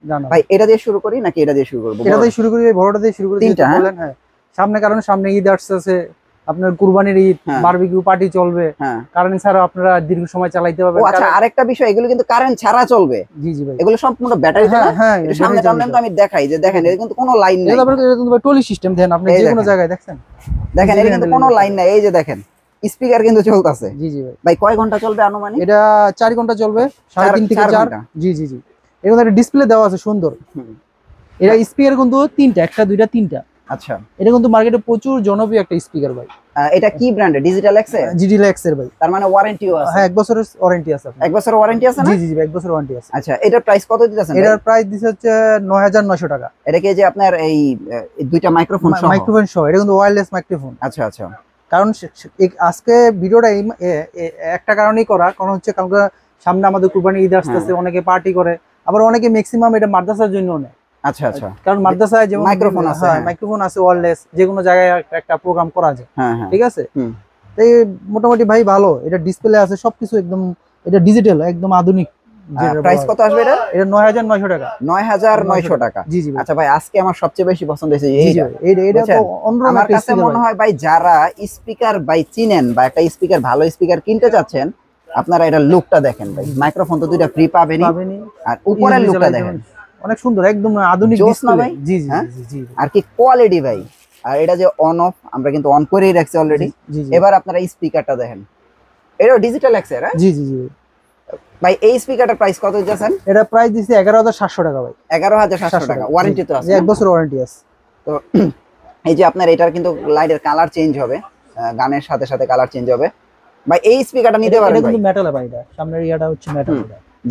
জানাবো। ভাই এটা দিয়ে শুরু করি নাকি এটা দিয়ে শুরু করব? এটা দিয়ে শুরু করি, বড়টা দিয়ে শুরু করি। তিনটা, বললেন হ্যাঁ, সামনে কারণ সামনে ঈদ আসছে, আপনার কুরবানির ঈদ, বারবিকিউ পার্টি চলবে, কারেন্ট ছাড়া আপনারা দীর্ঘ সময় চালাইতে পারবেন। ও আচ্ছা, আরেকটা বিষয়, এগুলো কিন্তু কারেন্ট ছাড়া চলবে। জি জি ভাই, এগুলো সম্পূর্ণ ব্যাটারি না? হ্যাঁ, এটা সামনে টানলেন তো আমি দেখাই যে দেখেন এটা কিন্তু কোনো লাইন নাই। এটা কিন্তু টলি সিস্টেম, দেন আপনি যে কোনো জায়গায় দেখছেন, দেখেন এটা কিন্তু কোনো লাইন নাই। এই যে দেখেন স্পিকার কিন্তু চলতেছে। জি জি ভাই। ভাই কয় ঘন্টা চলবে আনুমানিক? এটা 4 ঘন্টা চলবে, 3.5 থেকে 4। জি জি জি। এর মধ্যে একটা ডিসপ্লে দেওয়া আছে সুন্দর। এটা স্পিকার কিন্তু তিনটা, একটা দুইটা তিনটা। আচ্ছা, এটা কিন্তু মার্কেটে প্রচুর জনপ্রিয় একটা স্পিকার ভাই। এটা কি ব্র্যান্ডের? ডিজিটাল এক্স এর? ডিজিটাল এক্স এর ভাই। তার মানে ওয়ারেন্টিও আছে? হ্যাঁ, 1 বছরের ওয়ারেন্টি আছে। 1 বছরের ওয়ারেন্টি আছে না? জি জি জি, 1 বছরের ওয়ারেন্টি আছে। আচ্ছা, এটার প্রাইস কত দিতেছেন? এটার প্রাইস দিছে হচ্ছে 9900 টাকা। এটা কি যে আপনার এই দুইটা মাইক্রোফোন সহ? মাইক্রোফোন সহ, এটা কিন্তু ওয়্যারলেস মাইক্রোফোন। আচ্ছা আচ্ছা। কারণ আজকে ভিডিওটা একটা কারণেই করা, কারণ হচ্ছে কালকে সামনে আমাদের কুরবানি ঈদ আসতেছে, অনেকে পার্টি করে, আবার অনেকে ম্যাক্সিমাম এটা মাদ্রাসার জন্য নেয়। আচ্ছা আচ্ছা। কারণ মাদ্রাসায় যেমন মাইক্রোফোন আছে, মাইক্রোফোন আছে ওয়্যারলেস, যে কোনো জায়গায় একটা প্রোগ্রাম করা যায়। ঠিক আছে, এই মোটামুটি ভাই ভালো। এটা ডিসপ্লে আছে সবকিছু, একদম এটা ডিজিটাল, একদম আধুনিক। প্রাইস কত আসবে এটা? এটা 9900 টাকা। 9900 টাকা। জি জি। আচ্ছা ভাই, আজকে আমার সবচেয়ে বেশি পছন্দ হয়েছে এইটা তো অন্যরকম। আমার কাছে মনে হয় ভাই, যারা স্পিকার ভাই চিনেন বা একটা স্পিকার, ভালো স্পিকার কিনতে চাচ্ছেন, আপনারা এটা লুকটা দেখেন ভাই। মাইক্রোফোন তো দুইটা ফ্রি পাবেনই, আর উপরের লুকটা দেখেন, অনেক সুন্দর, একদম আধুনিক ডিসপ্লে। জি জি জি। আর কি কোয়ালিটি ভাই। আর এটা যে অন অফ, আমরা কিন্তু অন করেই রাখছি অলরেডি। এবার আপনারা স্পিকারটা দেখেন, এটা ডিজিটাল এক্স এর। জি জি জি ভাই, এই স্পিকারটার প্রাইস কত দিয়েছেন? এটা প্রাইস দিছি 11700 টাকা ভাই। 11700 টাকা। ওয়ারেন্টি তো আছে? 1 বছর ওয়ারেন্টি আছে। তো এই যে আপনার এটার কিন্তু লাইটের কালার চেঞ্জ হবে, গানের সাথে সাথে কালার চেঞ্জ হবে। ভাই এই স্পিকারটা নিতে পারেন। এটা কিন্তু মেটাল ভাই, এটা সামনের ইয়াটা হচ্ছে মেটাল।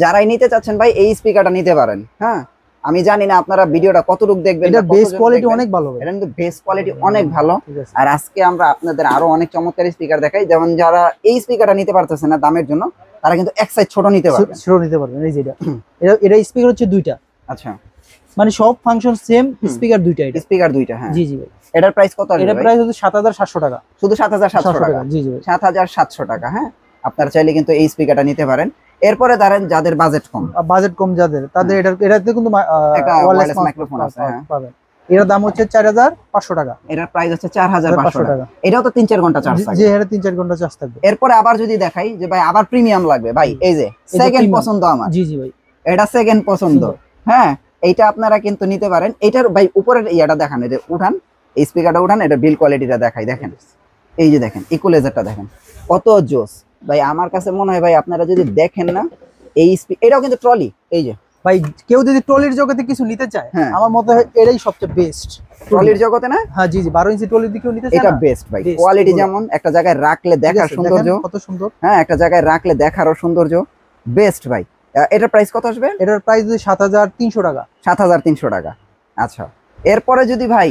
যারাই নিতে চাচ্ছেন ভাই, এই স্পিকারটা নিতে পারেন। হ্যাঁ, আমি জানি না আপনারা ভিডিওটা কতটুকু দেখবেন। এটা বেস কোয়ালিটি অনেক ভালো ভাই। এটা কিন্তু বেস কোয়ালিটি অনেক ভালো। আর আজকে আমরা আপনাদের আরো অনেক চমৎকার স্পিকার দেখাই। যেমন যারা এই স্পিকারটা নিতে পারতেছে না দামের জন্য, তারা কিন্তু এক সাইজ ছোট নিতে পারবে। ছোট নিতে পারবেন। এই যে এটা স্পিকার হচ্ছে দুইটা। আচ্ছা, মানে সব ফাংশন সেম, স্পিকার দুইটা। এটা স্পিকার দুইটা। হ্যাঁ জি জি ভাই। এটার প্রাইস কত আসবে? এটার প্রাইস হচ্ছে 7700 টাকা। শুধু 7700 টাকা? জি জি ভাই, 7700 টাকা। হ্যাঁ, আপনারা চাইলে কিন্তু এই স্পিকারটা নিতে পারেন। এরপরে ধরেন যাদের বাজেট কম যাদের, তাদের এটাতে কিন্তু একটা ওয়্যারলেস মাইক্রোফোন আছে পাবেন। এর দাম হচ্ছে 4500 টাকা। এটার প্রাইস হচ্ছে 4500 টাকা। এটাও তো 3-4 ঘন্টা চার্জ থাকবে। জি, এটা 3-4 ঘন্টা চার্জ থাকবে। এরপরে আবার যদি দেখাই যে ভাই আবার প্রিমিয়াম লাগবে, ভাই এই যে সেকেন্ড পছন্দ আমার। জি জি ভাই, এটা সেকেন্ড পছন্দ। হ্যাঁ, এইটা আপনারা কিন্তু নিতে পারেন। এইটার ভাই উপরের ইয়াটা দেখান, এটা উঠান, এই স্পিকারটা উঠান, এটা বিল কোয়ালিটিটা দেখাই। দেখেন এই যে দেখেন ইকুয়ালাইজারটা দেখেন কত জোস ভাই। আমার কাছে মনে হয় ভাই, আপনারা যদি দেখেন না এই এটাও কিন্তু ট্রলি। এই যে ভাই, কেউ যদি ট্রলির জগতে কিছু নিতে চায়, আমার মতে হয় এটাই সবচেয়ে বেস্ট ট্রলির জগতে। না হ্যাঁ জি জি, 12 ইঞ্চি ট্রলির দিকেও নিতে চায়, এটা বেস্ট ভাই। কোয়ালিটি যেমন, একটা জায়গায় রাখলে দেখার সৌন্দর্য কত সুন্দর। হ্যাঁ, একটা জায়গায় রাখলে দেখারও সৌন্দর্য বেস্ট ভাই। এটার প্রাইস কত আসবে? এটার প্রাইস 7300 টাকা। 7300 টাকা। আচ্ছা, এরপরে যদি ভাই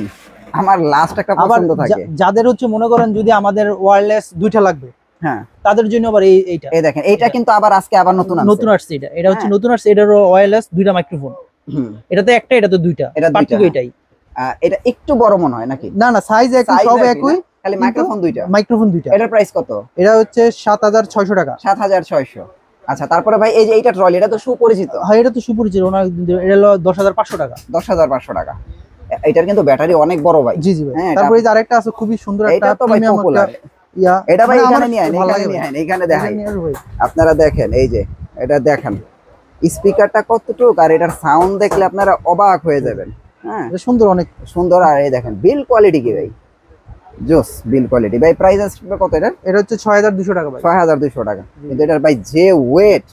আমার লাস্ট একটা পছন্দ থাকে, যাদের হচ্ছে মনে করেন যদি আমাদের ওয়্যারলেস দুইটা লাগবে, হ্যাঁ, তাদের জন্য আবার এইটা। এই দেখেন, এইটা কিন্তু আবার আজকে আবার নতুন আসছে। এটা হচ্ছে নতুন আসছে। এটার ওয়্যারলেস দুইটা মাইক্রোফোন। এটাতে একটা, এটাতে দুইটা। পার্থক্য এটাই। এটা একটু বড় মনে হয় নাকি? না না, সাইজ একই, সব একই, খালি মাইক্রোফোন দুইটা। এটার প্রাইস কত? এটা হচ্ছে 7600 টাকা। 7600। আচ্ছা, তারপরে ভাই এই যে এইটা ট্রলি, এটা তো সুপরিচিত। হ্যাঁ, এটা তো সুপরিচিত। এটা হলো 10500 টাকা। 10500 টাকা। এটার কিন্তু ব্যাটারি অনেক বড় ভাই। জি জি ভাই। তারপরে এই যে আরেকটা আছে খুবই সুন্দর একটা প্রিমিয়াম একটা ইয়া, এটা ভাই এখানে নিয়ে আইন, এখানে দেখাই আপনারা দেখেন। এই যে এটা দেখেন স্পিকারটা কতটুকু, আর এটার সাউন্ড দেখলে আপনারা অবাক হয়ে যাবেন। হ্যাঁ, সুন্দর, অনেক সুন্দর। আর এই দেখেন বিল কোয়ালিটি কি ভাই, জোস বিল কোয়ালিটি ভাই। প্রাইস আসবে কত এটা? এটা হচ্ছে 6200 টাকা ভাই। 6200 টাকা। কিন্তু এটার ভাই যে ওয়েট,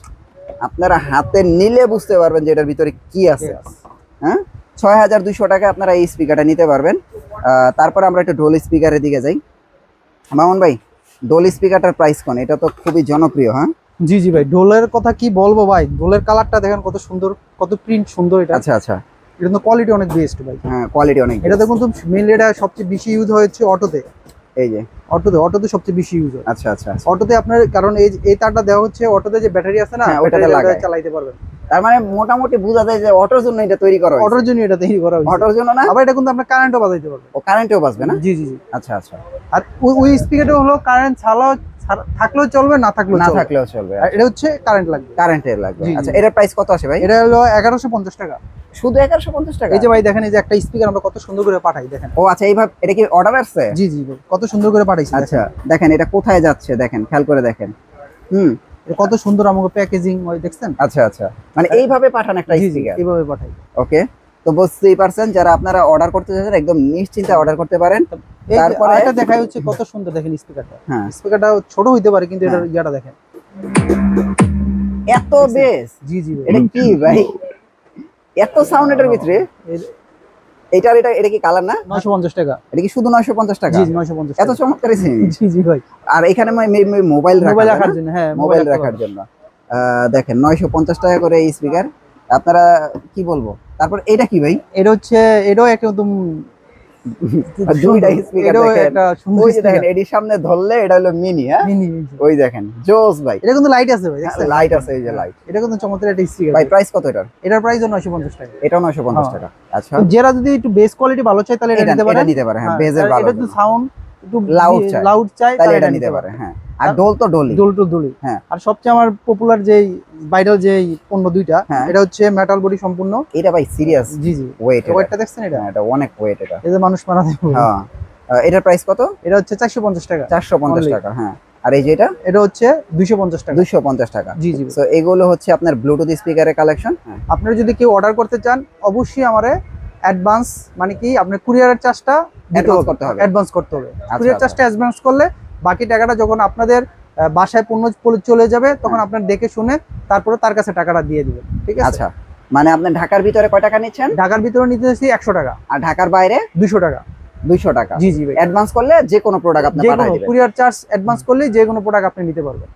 আপনারা হাতে নিলে বুঝতে পারবেন যে এটার ভিতরে কি আছে। হ্যাঁ, 6200 টাকা আপনারা এই স্পিকারটা নিতে পারবেন। তারপর আমরা একটু ঢোল স্পিকারের দিকে যাই। মামুন ভাই, ঢোল স্পিকারটার প্রাইস কোন? এটা তো খুবই জনপ্রিয়। হ্যাঁ জি জি ভাই, ঢোলের কথা কি বলবো ভাই, ঢোলের কালারটা দেখেন কত সুন্দর, কত প্রিন্ট সুন্দর এটা। আচ্ছা আচ্ছা, এটা তো কোয়ালিটি অনেক বেস্ট ভাই। হ্যাঁ, কোয়ালিটি অনেক। এটাতে কিন্তু মেইনলি এটা সবচেয়ে বেশি ইউজ হয়েছে অটোতে। এই যে অটোতে সবচেয়ে বেশি ইউজ হয়। আচ্ছা আচ্ছা, অটোতে আপনার, কারণ এই তারটা দেওয়া হচ্ছে অটোতে, যে ব্যাটারি আছে না, ওটাতে লাগায় চালাইতে পারবেন। তার মানে মোটামুটি বোঝা যায় যে অটোর জন্য এটা তৈরি করা হয়েছে। অটোর জন্য এটা তৈরি করা হয়েছে। অটোর জন্য না, আবার এটা কিন্তু আপনি কারেন্টও বাজাইতে পারবেন। ও কারেন্টও বাজবে না? জি জি জি। আচ্ছা আচ্ছা। আর ওই স্পিকারটা হলো কারেন্ট থাকলেও চলবে, না থাকলেও না চলবে। থাকলেও চলবে। আর এটা হচ্ছে কারেন্ট লাগবে, কারেন্টের লাগবে। জি, জি। আচ্ছা, এটার প্রাইস কত আসে ভাই? এটা হলো 1150 টাকা। শুধু 1150 টাকা? এই যে ভাই দেখেন, এই যে একটা স্পিকার আমরা কত সুন্দর করে পাঠাই, দেখেন। ও আচ্ছা, এইভাবে এটা কি অর্ডার আসছে? জি জি ভাই, কত সুন্দর করে পাঠাইছি। আচ্ছা দেখেন এটা কোথায় যাচ্ছে, দেখেন খেয়াল করে দেখেন। এটা কত সুন্দর আমাকে প্যাকেজিং হয়, দেখছেন? আচ্ছা আচ্ছা, মানে এইভাবে পাঠান একটা জি জি, স্পিকার? এইভাবে পাঠাই। ওকে, তো বুঝতেই পারছেন, যারা আপনারা অর্ডার করতে চাচ্ছেন একদম নিশ্চিন্তে অর্ডার করতে পারেন। এই তারপরে- এটা দেখাই হচ্ছে কত সুন্দর, দেখেন স্পিকারটা। হ্যাঁ, স্পিকারটা ছোট হইতে পারে, কিন্তু এটার হ্যাঁ। ইয়াটা দেখেন। এত বেস! জি জি ভাই। এটা কি ভাই, এত সাউন্ড এটার ভিতরে? এটা কি কালার না? 950 টাকা। এটা কি শুধু 950 টাকা? জি জি, 950 এত টাকা। চমৎকার জিনিস। জি জি ভাই। আর এখানে মোবাইল মোবাইল রাখার জন্য, হ্যাঁ মোবাইল রাখার জন্য দেখেন 950 টাকা করে এই স্পিকার। আপনারা কি বলবো, তারপর এটা কি ভাই? এটা হচ্ছে, এটাও একদম দুইটা স্পিকার এটাও দেখেন, একটা সুন্দর ওই যে দেখেন স্পিকার। এটির সামনে ধরলে এটা হলো মিনি, হ্যাঁ মিনি। ওই দেখেন জোস ভাই। এটা কিন্তু লাইট আছে ভাই, দেখছেন? লাইট আছে, এই যে লাইট। এটা কিন্তু চমৎকার একটা স্পিকার ভাই প্রাইস কত এটার? এটার প্রাইস 950 টাকা। এটাও 950 হ্যাঁ। টাকা। আচ্ছা, তো যারা যদি একটু বেস কোয়ালিটি ভালো চায় তাহলে এটা নিতে পারে। এটা নিতে পারে, হ্যাঁ বেজের ভালো, এটা একটু সাউন্ড একটু Loud চায়, লাউড চাই তাহলে এটা নিতে পারে। হ্যাঁ, আর ডোল তো ডোলই। দুলি। হ্যাঁ। আর সবচেয়ে আমার পপুলার যেই ভাইরাল যেই পণ্য দুইটা, হ্যাঁ। এটা হচ্ছে মেটাল বডি সম্পূর্ণ। এটা ভাই সিরিয়াস জি জি, ওয়েট, ওয়েটটা দেখছেন? এটা এটা অনেক ওয়েট এটা। এই যে মানুষ মানাতে পারবে। হ্যাঁ, এটার প্রাইস কত? এটা হচ্ছে 450 টাকা। 450 Only। টাকা। হ্যাঁ, আর এই যে এটা এটা হচ্ছে 250 টাকা। 250 টাকা। জি জি। সো এগুলো হচ্ছে আপনার ব্লুটুথ স্পিকারের কালেকশন। আপনারা যদি কেউ অর্ডার করতে চান, অবশ্যই আমারে অ্যাডভান্স, মানে কি আপনার কুরিয়ারের চার্জটা Advance করতে হবে। অ্যাডভান্স করতে হবে। আচ্ছা, কুরিয়ার আচ্ছা। চার্জটা অ্যাডভান্স করলে বাকি টাকাটা যখন আপনাদের বাসায় পণ্য চলে যাবে, তখন আপনার দেখে শুনে তারপরে তার কাছে টাকাটা দিয়ে দিবেন, ঠিক আছে? আচ্ছা, মানে আপনি ঢাকার ভিতরে কয় টাকা নিচ্ছেন? ঢাকার ভিতরে নিতে চাইছি 100 টাকা, আর ঢাকার বাইরে 200 টাকা। 200 টাকা। জি জি ভাই। অ্যাডভান্স করলে যে কোনো প্রোডাক্ট আপনি যে পাঠিয়ে কোনো দিবেন। কুরিয়ার চার্জ অ্যাডভান্স করলেই যে কোনো প্রোডাক্ট আপনি নিতে পারবেন।